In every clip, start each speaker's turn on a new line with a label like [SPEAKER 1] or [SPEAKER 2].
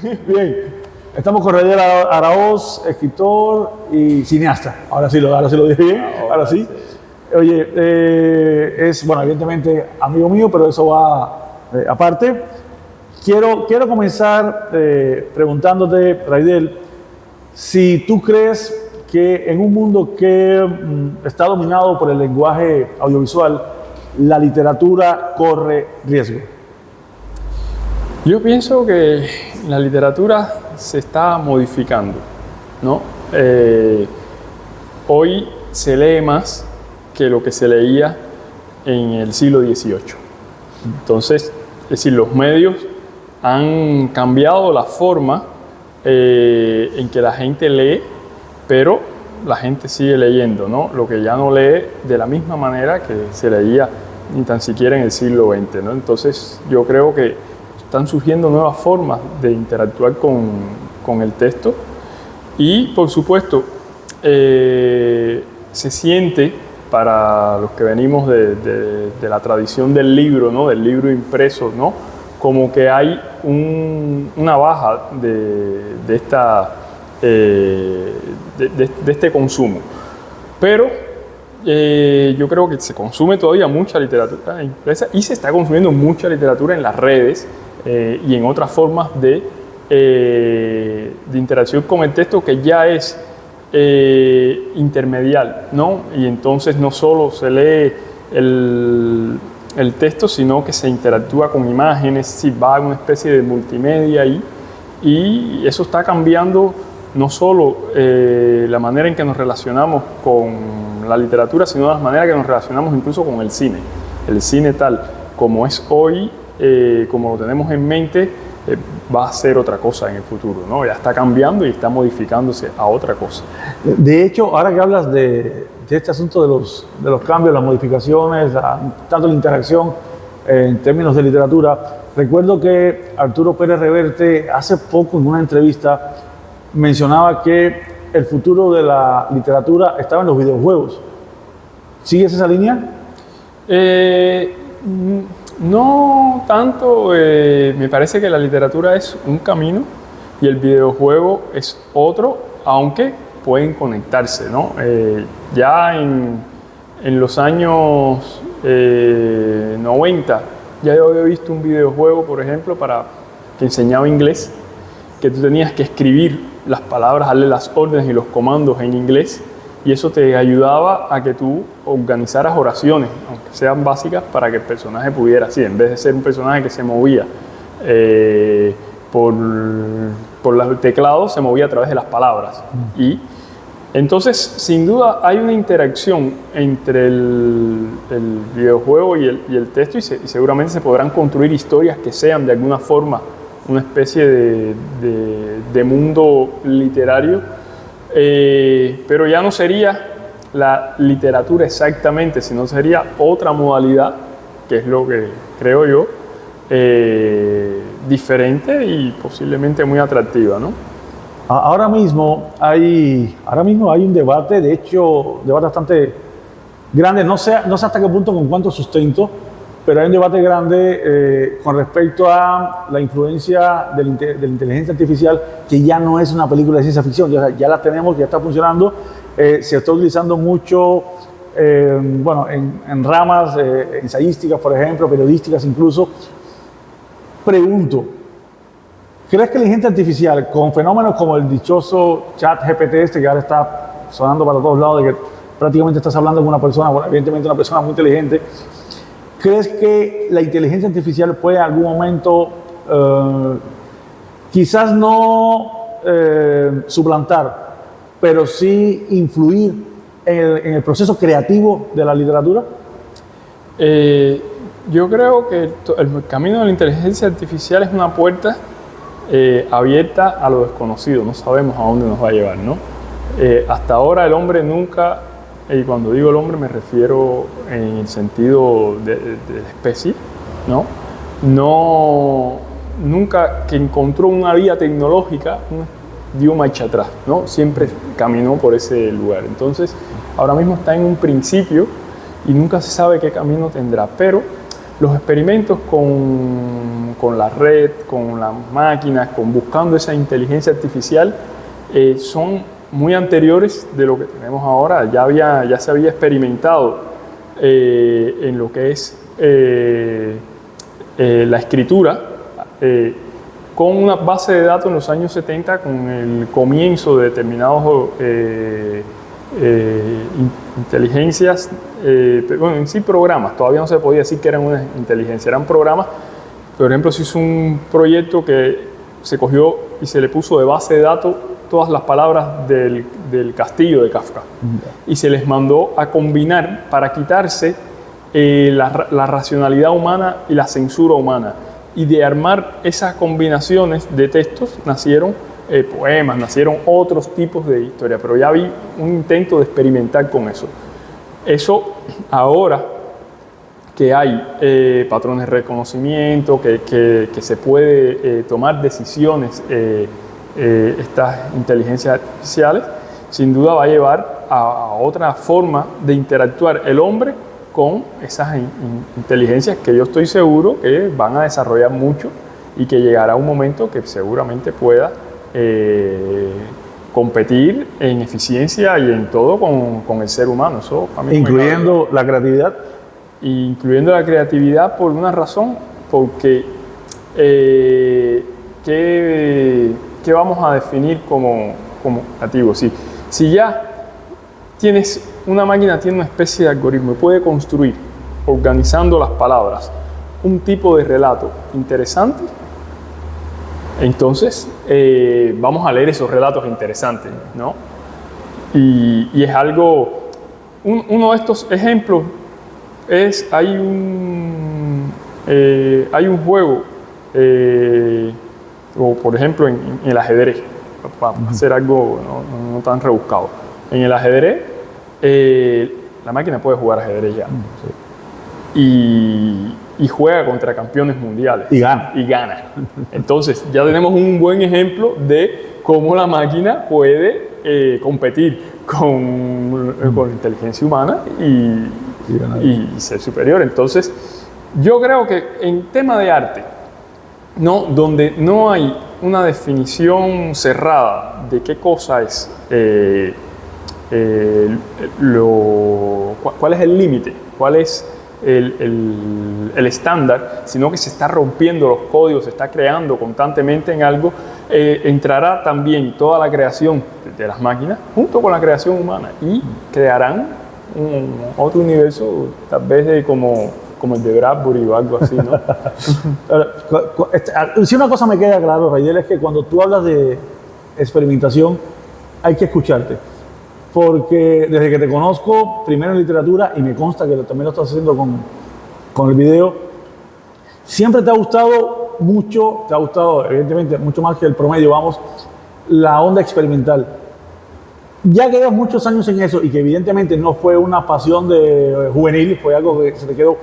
[SPEAKER 1] Bien, estamos con Raider Araoz, escritor y cineasta. Ahora sí lo dije bien, ahora sí. Oye, es, bueno, evidentemente amigo mío, pero eso va aparte. Quiero comenzar preguntándote, Raidel, si tú crees que en un mundo que está dominado por el lenguaje audiovisual, la literatura corre riesgo.
[SPEAKER 2] Yo pienso que la literatura se está modificando, ¿no? Hoy se lee más que lo que se leía en el siglo XVIII. Entonces, es decir, los medios han cambiado la forma en que la gente lee, pero la gente sigue leyendo, ¿no? Lo que ya no lee de la misma manera que se leía ni tan siquiera en el siglo XX, ¿no? Entonces, yo creo que están surgiendo nuevas formas de interactuar con el texto y, por supuesto, se siente para los que venimos de la tradición del libro, ¿no? Del libro impreso, ¿no? Como que hay una baja de este consumo. Pero yo creo que se consume todavía mucha literatura impresa y se está consumiendo mucha literatura en las redes y en otras formas de interacción con el texto que ya es intermedial, ¿no? Y entonces no solo se lee el texto, sino que se interactúa con imágenes, si va a una especie de multimedia y eso está cambiando no solo la manera en que nos relacionamos con la literatura, sino la manera que nos relacionamos incluso con el cine. El cine tal como es hoy, como lo tenemos en mente, va a ser otra cosa en el futuro, ¿no? Ya está cambiando y está modificándose a otra cosa.
[SPEAKER 1] De hecho, ahora que hablas de este asunto de los cambios, las modificaciones, tanto la interacción en términos de literatura, recuerdo que Arturo Pérez Reverte hace poco en una entrevista mencionaba que el futuro de la literatura estaba en los videojuegos. ¿Sigues esa línea?
[SPEAKER 2] No tanto, me parece que la literatura es un camino y el videojuego es otro, aunque pueden conectarse, ¿no? Ya en los años 90 ya yo había visto un videojuego, por ejemplo, que enseñaba inglés, que tú tenías que escribir las palabras, darle las órdenes y los comandos en inglés, y eso te ayudaba a que tú organizaras oraciones, aunque sean básicas, para que el personaje pudiera, así, en vez de ser un personaje que se movía por el teclado, se movía a través de las palabras. Y entonces, sin duda, hay una interacción entre el videojuego y el texto, y seguramente se podrán construir historias que sean de alguna forma una especie de mundo literario, pero ya no sería la literatura exactamente, sino sería otra modalidad, que es lo que creo yo, diferente y posiblemente muy atractiva, ¿no?
[SPEAKER 1] Ahora mismo hay un debate, de hecho, debate bastante grande, no sé hasta qué punto, con cuánto sustento, pero hay un debate grande con respecto a la influencia de la inteligencia artificial, que ya no es una película de ciencia ficción, ya la tenemos, ya está funcionando, se está utilizando mucho, bueno, en ramas ensayísticas, por ejemplo, periodísticas incluso. Pregunto, ¿crees que la inteligencia artificial, con fenómenos como el dichoso chat GPT, que ahora está sonando para todos lados, de que prácticamente estás hablando con una persona, bueno, evidentemente una persona muy inteligente, ¿crees que la inteligencia artificial puede en algún momento, quizás no suplantar, pero sí influir en el proceso creativo de la literatura?
[SPEAKER 2] Yo creo que el camino de la inteligencia artificial es una puerta abierta a lo desconocido, no sabemos a dónde nos va a llevar, ¿no? Hasta ahora el hombre nunca, y cuando digo el hombre me refiero en el sentido de la especie, ¿no? Nunca que encontró una vía tecnológica dio marcha atrás, ¿no? Siempre caminó por ese lugar. Entonces, ahora mismo está en un principio y nunca se sabe qué camino tendrá, pero Los experimentos con la red, con las máquinas, con buscando esa inteligencia artificial, son muy anteriores de lo que tenemos ahora. Ya se había experimentado en lo que es la escritura con una base de datos en los años 70, con el comienzo de determinados inteligencias, bueno, en sí programas. Todavía no se podía decir que eran una inteligencia, eran programas. Por ejemplo, se hizo un proyecto que se cogió y se le puso de base de datos todas las palabras del Castillo de Kafka, y se les mandó a combinar para quitarse la racionalidad humana y la censura humana, y de armar esas combinaciones de textos nacieron poemas, nacieron otros tipos de historia, pero ya vi un intento de experimentar con eso. Eso ahora que hay patrones de reconocimiento, que se puede tomar decisiones, estas inteligencias artificiales, sin duda va a llevar a otra forma de interactuar el hombre con esas inteligencias que yo estoy seguro que van a desarrollar mucho y que llegará un momento que seguramente pueda competir en eficiencia y en todo con el ser humano. Eso para mí
[SPEAKER 1] incluyendo la creatividad.
[SPEAKER 2] Incluyendo la creatividad por una razón, porque ¿qué vamos a definir como creativo? Si ya una máquina tiene una especie de algoritmo y puede construir, organizando las palabras, un tipo de relato interesante, entonces vamos a leer esos relatos interesantes, ¿no? Y es algo, uno de estos ejemplos hay un juego, o por ejemplo en el ajedrez, para hacer algo no tan rebuscado. En el ajedrez, la máquina puede jugar ajedrez ya. Y juega contra campeones mundiales. Y gana. Entonces, ya tenemos un buen ejemplo de cómo la máquina puede competir con la inteligencia humana y ser superior. Entonces, yo creo que en tema de arte, donde no hay una definición cerrada de qué cosa es, cuál es el límite, cuál es el estándar, sino que se está rompiendo los códigos, se está creando constantemente en algo, entrará también toda la creación de las máquinas junto con la creación humana y crearán otro universo, tal vez como el de Bradbury o algo así, ¿no?
[SPEAKER 1] Si una cosa me queda claro, Rayel, es que cuando tú hablas de experimentación hay que escucharte, porque desde que te conozco, primero en literatura, y me consta que también lo estás haciendo con el video, siempre te ha gustado mucho, evidentemente mucho más que el promedio, vamos, la onda experimental. Ya que llevas muchos años en eso y que evidentemente no fue una pasión de juvenil, fue algo que se te quedó,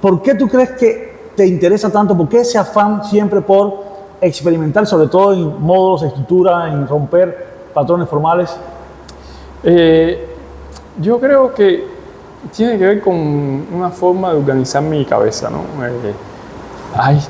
[SPEAKER 1] ¿por qué tú crees que te interesa tanto? ¿Por qué ese afán siempre por experimentar, sobre todo en módulos, estructura, en romper patrones formales?
[SPEAKER 2] Yo creo que tiene que ver con una forma de organizar mi cabeza, ¿no?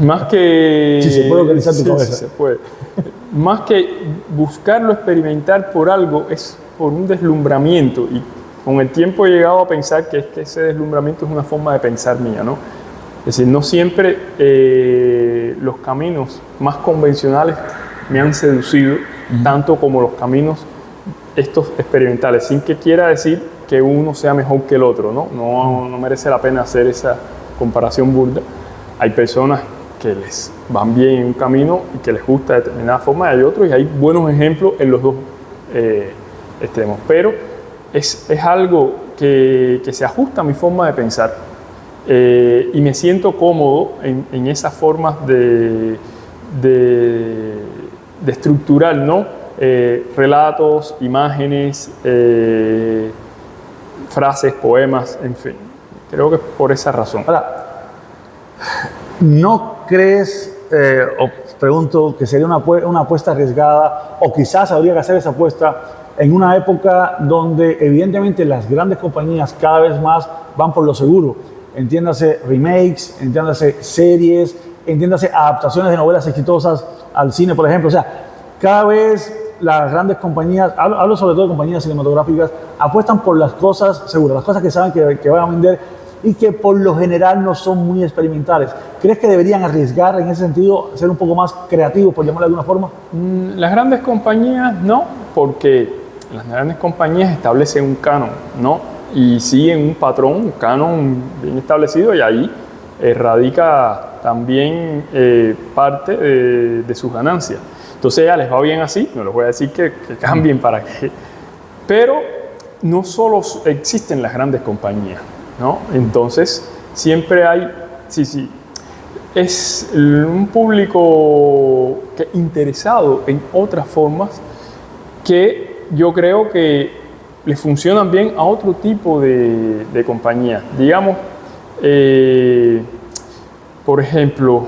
[SPEAKER 2] Más que...
[SPEAKER 1] Sí, se puede organizar tu cabeza.
[SPEAKER 2] Sí, se puede. Más que buscarlo, experimentar por algo, es por un deslumbramiento. Y con el tiempo he llegado a pensar que ese deslumbramiento es una forma de pensar mía, ¿no? Es decir, no siempre los caminos más convencionales me han seducido tanto como los caminos estos experimentales, sin que quiera decir que uno sea mejor que el otro, ¿no? No merece la pena hacer esa comparación burda. Hay personas que les van bien en un camino y que les gusta de determinada forma, y hay otros, y hay buenos ejemplos en los dos extremos. Pero es algo que se ajusta a mi forma de pensar, y me siento cómodo en esas formas de estructurar, ¿no? Relatos, imágenes, frases, poemas, en fin. Creo que es por esa razón.
[SPEAKER 1] Ahora, ¿no crees, o pregunto, que sería una apuesta arriesgada, o quizás habría que hacer esa apuesta en una época donde evidentemente las grandes compañías cada vez más van por lo seguro entiéndase remakes, entiéndase series, entiéndase adaptaciones de novelas exitosas al cine, por ejemplo. O sea, cada vez las grandes compañías, hablo sobre todo de compañías cinematográficas, apuestan por las cosas seguras, las cosas que saben que van a vender y que por lo general no son muy experimentales. ¿Crees que deberían arriesgar en ese sentido, ser un poco más creativos, por llamarlo de alguna forma?
[SPEAKER 2] Las grandes compañías no, porque las grandes compañías establecen un canon, ¿no? Y siguen un patrón, un canon bien establecido, y ahí radica también parte de sus ganancias. Entonces ya les va bien así, no les voy a decir que cambien para que... Pero no solo existen las grandes compañías, ¿no? Entonces siempre hay... Sí, es un público interesado en otras formas que yo creo que les funcionan bien a otro tipo de compañías. Digamos, por ejemplo,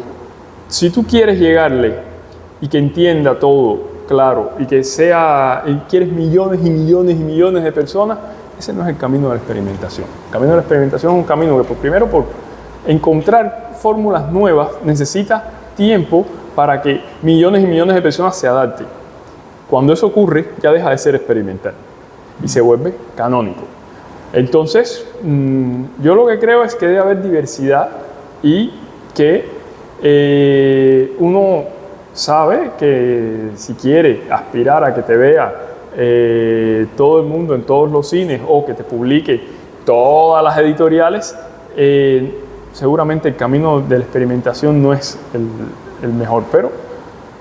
[SPEAKER 2] si tú quieres llegarle y que entienda todo, claro, y que quieres millones y millones y millones de personas, ese no es el camino de la experimentación. El camino de la experimentación es un camino que, primero, por encontrar fórmulas nuevas, necesita tiempo para que millones y millones de personas se adapten. Cuando eso ocurre, ya deja de ser experimental y se vuelve canónico. Entonces, yo lo que creo es que debe haber diversidad y que uno sabe que si quiere aspirar a que te vea todo el mundo en todos los cines o que te publique todas las editoriales, seguramente el camino de la experimentación no es el mejor, pero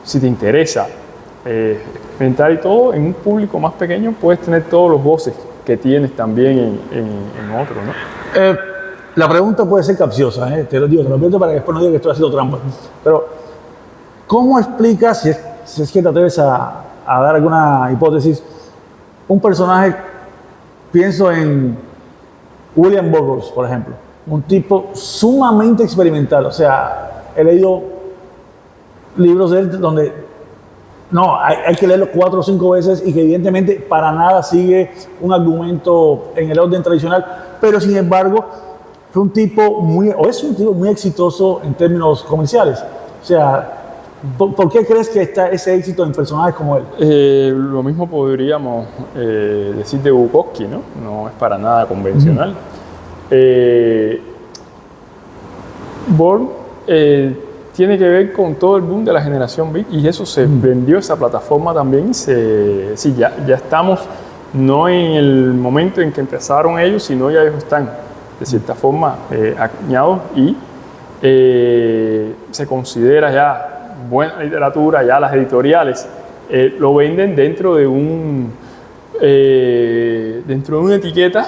[SPEAKER 2] si te interesa experimentar y todo, en un público más pequeño puedes tener todos los goces que tienes también en otro, ¿no?
[SPEAKER 1] La pregunta puede ser capciosa, te lo pregunto para que después no diga que estoy haciendo trampa, pero ¿cómo explicas, si es que te atreves a dar alguna hipótesis, un personaje, pienso en William Burroughs, por ejemplo, un tipo sumamente experimental? O sea, he leído libros de él donde hay que leerlo 4 o 5 veces y que evidentemente para nada sigue un argumento en el orden tradicional, pero sin embargo es un tipo muy exitoso en términos comerciales. O sea, ¿por qué crees que está ese éxito en personajes como él?
[SPEAKER 2] Lo mismo podríamos decir de Bukowski, ¿no? No es para nada convencional. Born tiene que ver con todo el boom de la generación Beat, y eso se vendió esa plataforma también. Sí, ya estamos no en el momento en que empezaron ellos, sino ya ellos están de cierta forma acuñados y se considera ya buena literatura. Ya las editoriales lo venden dentro de una etiqueta,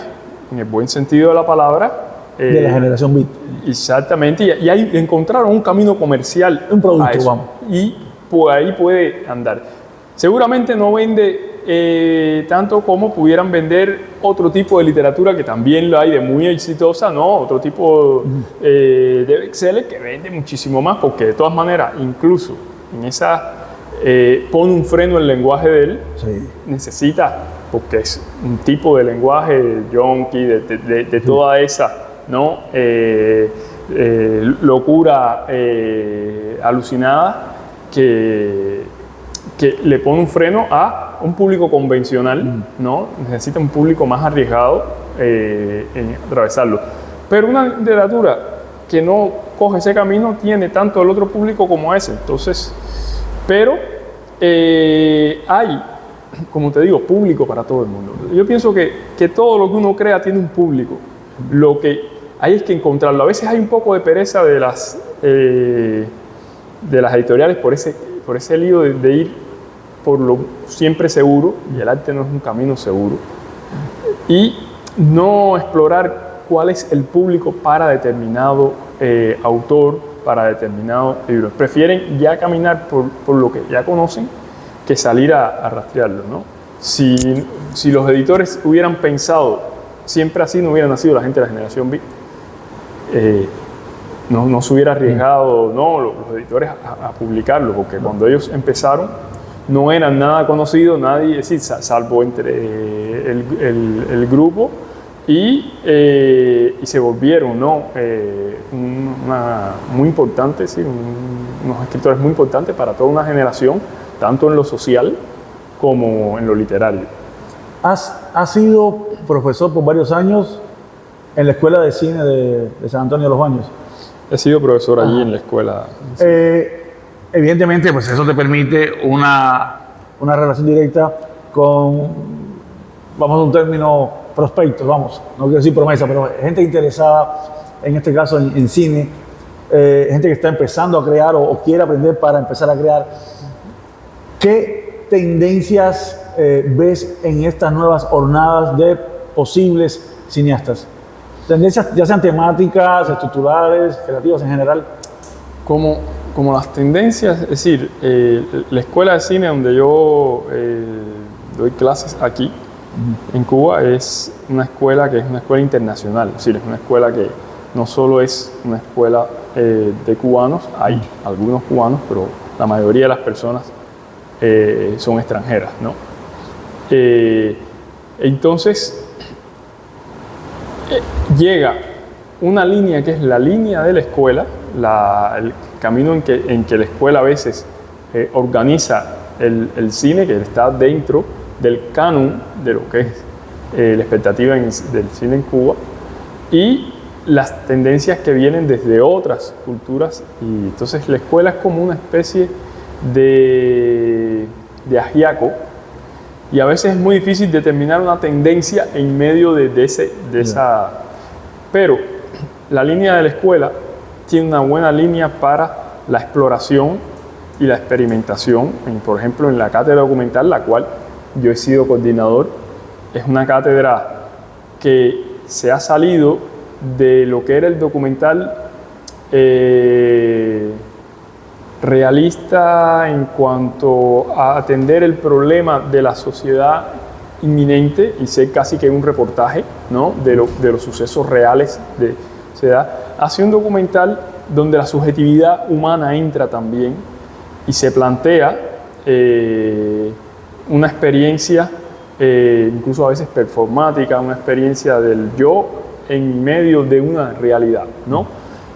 [SPEAKER 2] en el buen sentido de la palabra,
[SPEAKER 1] de la generación Beat.
[SPEAKER 2] Exactamente, y ahí encontraron un camino comercial,
[SPEAKER 1] un producto, vamos.
[SPEAKER 2] Y por ahí puede andar. Seguramente no vende tanto como pudieran vender otro tipo de literatura, que también lo hay de muy exitosa, ¿no? Otro tipo de bestseller que vende muchísimo más, porque de todas maneras, incluso en esa pone un freno el lenguaje de él. Sí. Necesita, porque es un tipo de lenguaje yonki, de toda esa, ¿no? Locura alucinada que le pone un freno a un público convencional, ¿no? Necesita un público más arriesgado en atravesarlo. Pero una literatura que no coge ese camino tiene tanto el otro público como ese. Entonces, pero hay, como te digo, público para todo el mundo. Yo pienso que todo lo que uno crea tiene un público. Lo que hay es que encontrarlo. A veces hay un poco de pereza de las editoriales por ese lío de ir por lo siempre seguro, y el arte no es un camino seguro, y no explorar cuál es el público para determinado autor, para determinado libro. Prefieren ya caminar por lo que ya conocen que salir a rastrearlo, ¿no? Si los editores hubieran pensado siempre así, no hubiera nacido la gente de la generación Beat. No se hubiera arriesgado, ¿no? los editores a publicarlo, porque cuando ellos empezaron no eran nada conocidos, nadie, es decir, salvo entre el grupo, y se volvieron, ¿no? Muy importantes, ¿sí? Unos escritores muy importantes para toda una generación, tanto en lo social como en lo literario.
[SPEAKER 1] Has sido profesor por varios años en la Escuela de Cine de San Antonio de los Baños.
[SPEAKER 2] He sido profesor allí en la escuela.
[SPEAKER 1] Evidentemente, pues eso te permite una relación directa con, vamos a un término, prospectos, vamos, no quiero decir promesa, pero gente interesada, en este caso en cine, gente que está empezando a crear o quiere aprender para empezar a crear. ¿Qué tendencias ves en estas nuevas hornadas de posibles cineastas? Tendencias ya sean temáticas, estructurales, creativas en general.
[SPEAKER 2] Como las tendencias, es decir, la escuela de cine donde yo doy clases aquí, en Cuba, es una escuela que es una escuela internacional, es decir, es una escuela que no solo es una escuela de cubanos, hay algunos cubanos, pero la mayoría de las personas son extranjeras, ¿no? Entonces, llega una línea que es la línea de la escuela, el camino en que la escuela a veces organiza el cine, que está dentro del canon de lo que es la expectativa del cine en Cuba, y las tendencias que vienen desde otras culturas. Y entonces la escuela es como una especie de ajiaco, y a veces es muy difícil determinar una tendencia en medio de esa. Pero la línea de la escuela tiene una buena línea para la exploración y la experimentación. Por ejemplo, en la cátedra documental, la cual yo he sido coordinador, es una cátedra que se ha salido de lo que era el documental realista en cuanto a atender el problema de la sociedad inminente y ser casi que un reportaje, ¿no? de los sucesos reales de sociedad, hacia un documental donde la subjetividad humana entra también y se plantea una experiencia incluso a veces performática, una experiencia del yo en medio de una realidad, ¿no?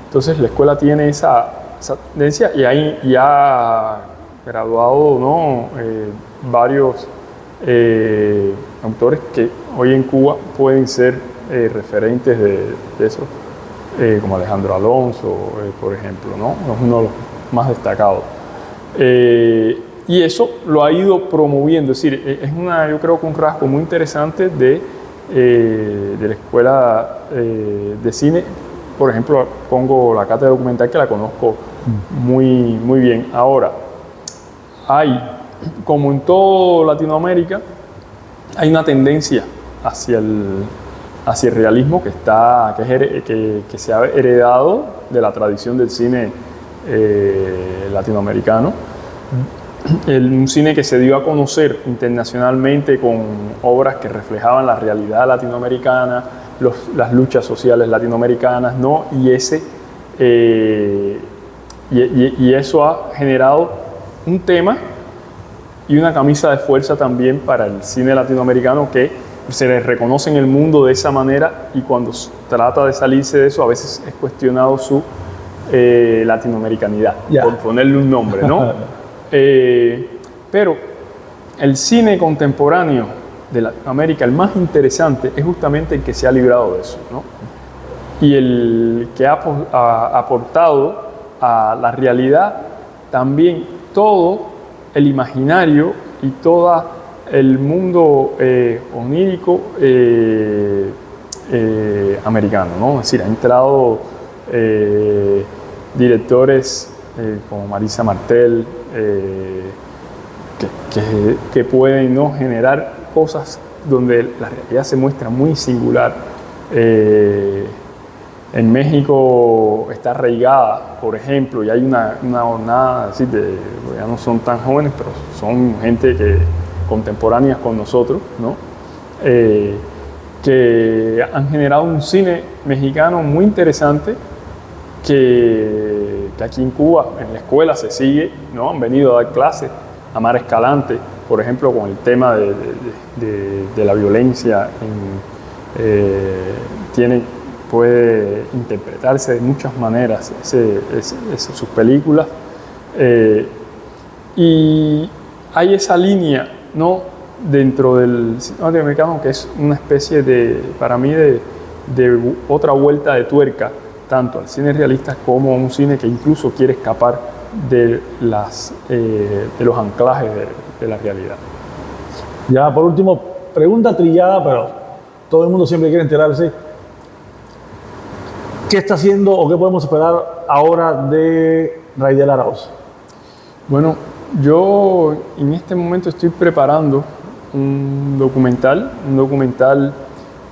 [SPEAKER 2] Entonces la escuela tiene esa tendencia y hay ya graduado, ¿no? Varios autores que hoy en Cuba pueden ser referentes de eso, como Alejandro Alonso, por ejemplo, ¿no? Es uno de los más destacados. Y eso lo ha ido promoviendo, es decir, es yo creo que un rasgo muy interesante de la escuela de cine. Por ejemplo, pongo la cátedra documental, que la conozco muy, muy bien. Ahora, como en toda Latinoamérica, hay una tendencia hacia el realismo que se ha heredado de la tradición del cine latinoamericano. Un cine que se dio a conocer internacionalmente con obras que reflejaban la realidad latinoamericana, las luchas sociales latinoamericanas, ¿no? Y eso ha generado un tema y una camisa de fuerza también para el cine latinoamericano, que se le reconoce en el mundo de esa manera, y cuando trata de salirse de eso a veces es cuestionado su latinoamericanidad, por ponerle un nombre, ¿no? Pero el cine contemporáneo de Latinoamérica, el más interesante, es justamente el que se ha librado de eso, ¿no? Y el que ha aportado a la realidad también todo el imaginario y todo el mundo onírico americano, ¿no? Es decir, ha entrado directores como Marisa Martel, que pueden, ¿no?, generar cosas donde la realidad se muestra muy singular. En México está arraigada, por ejemplo, y hay una jornada, así ya no son tan jóvenes, pero son gente contemporáneas con nosotros, ¿no? Que han generado un cine mexicano muy interesante, que aquí en Cuba, en la escuela, se sigue, ¿no? Han venido a dar clases. Amar Escalante, por ejemplo, con el tema de la violencia Puede interpretarse de muchas maneras sus películas. Y hay esa línea, ¿no?, dentro del cine norteamericano que es una especie de, para mí, de otra vuelta de tuerca, tanto al cine realista como a un cine que incluso quiere escapar de los anclajes de la realidad.
[SPEAKER 1] Ya por último, pregunta trillada, pero todo el mundo siempre quiere enterarse. ¿Qué está haciendo o qué podemos esperar ahora de Raidel Araoz?
[SPEAKER 2] Bueno, yo en este momento estoy preparando un documental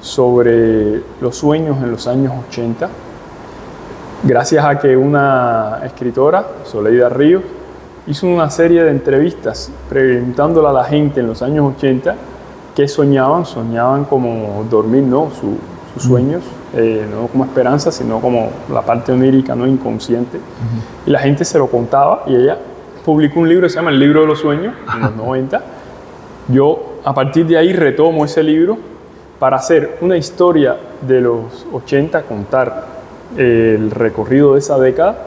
[SPEAKER 2] sobre los sueños en los años 80, gracias a que una escritora, Soleida Ríos, hizo una serie de entrevistas preguntándole a la gente en los años 80 qué soñaban como dormir, ¿no?, sus sueños, no como esperanza, sino como la parte onírica, no inconsciente. Y la gente se lo contaba y ella publicó un libro que se llama El Libro de los Sueños en los 90. Yo a partir de ahí retomo ese libro para hacer una historia de los 80, contar el recorrido de esa década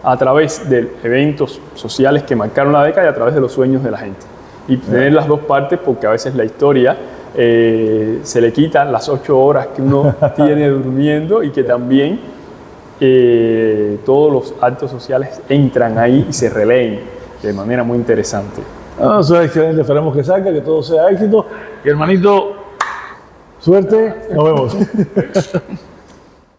[SPEAKER 2] a través de eventos sociales que marcaron la década y a través de los sueños de la gente. Y tener las dos partes, porque a veces la historia se le quitan las 8 horas que uno tiene durmiendo y que también todos los actos sociales entran ahí y se releen de manera muy interesante.
[SPEAKER 1] Eso es excelente, esperemos que salga, que todo sea éxito. Y hermanito, suerte, nos vemos.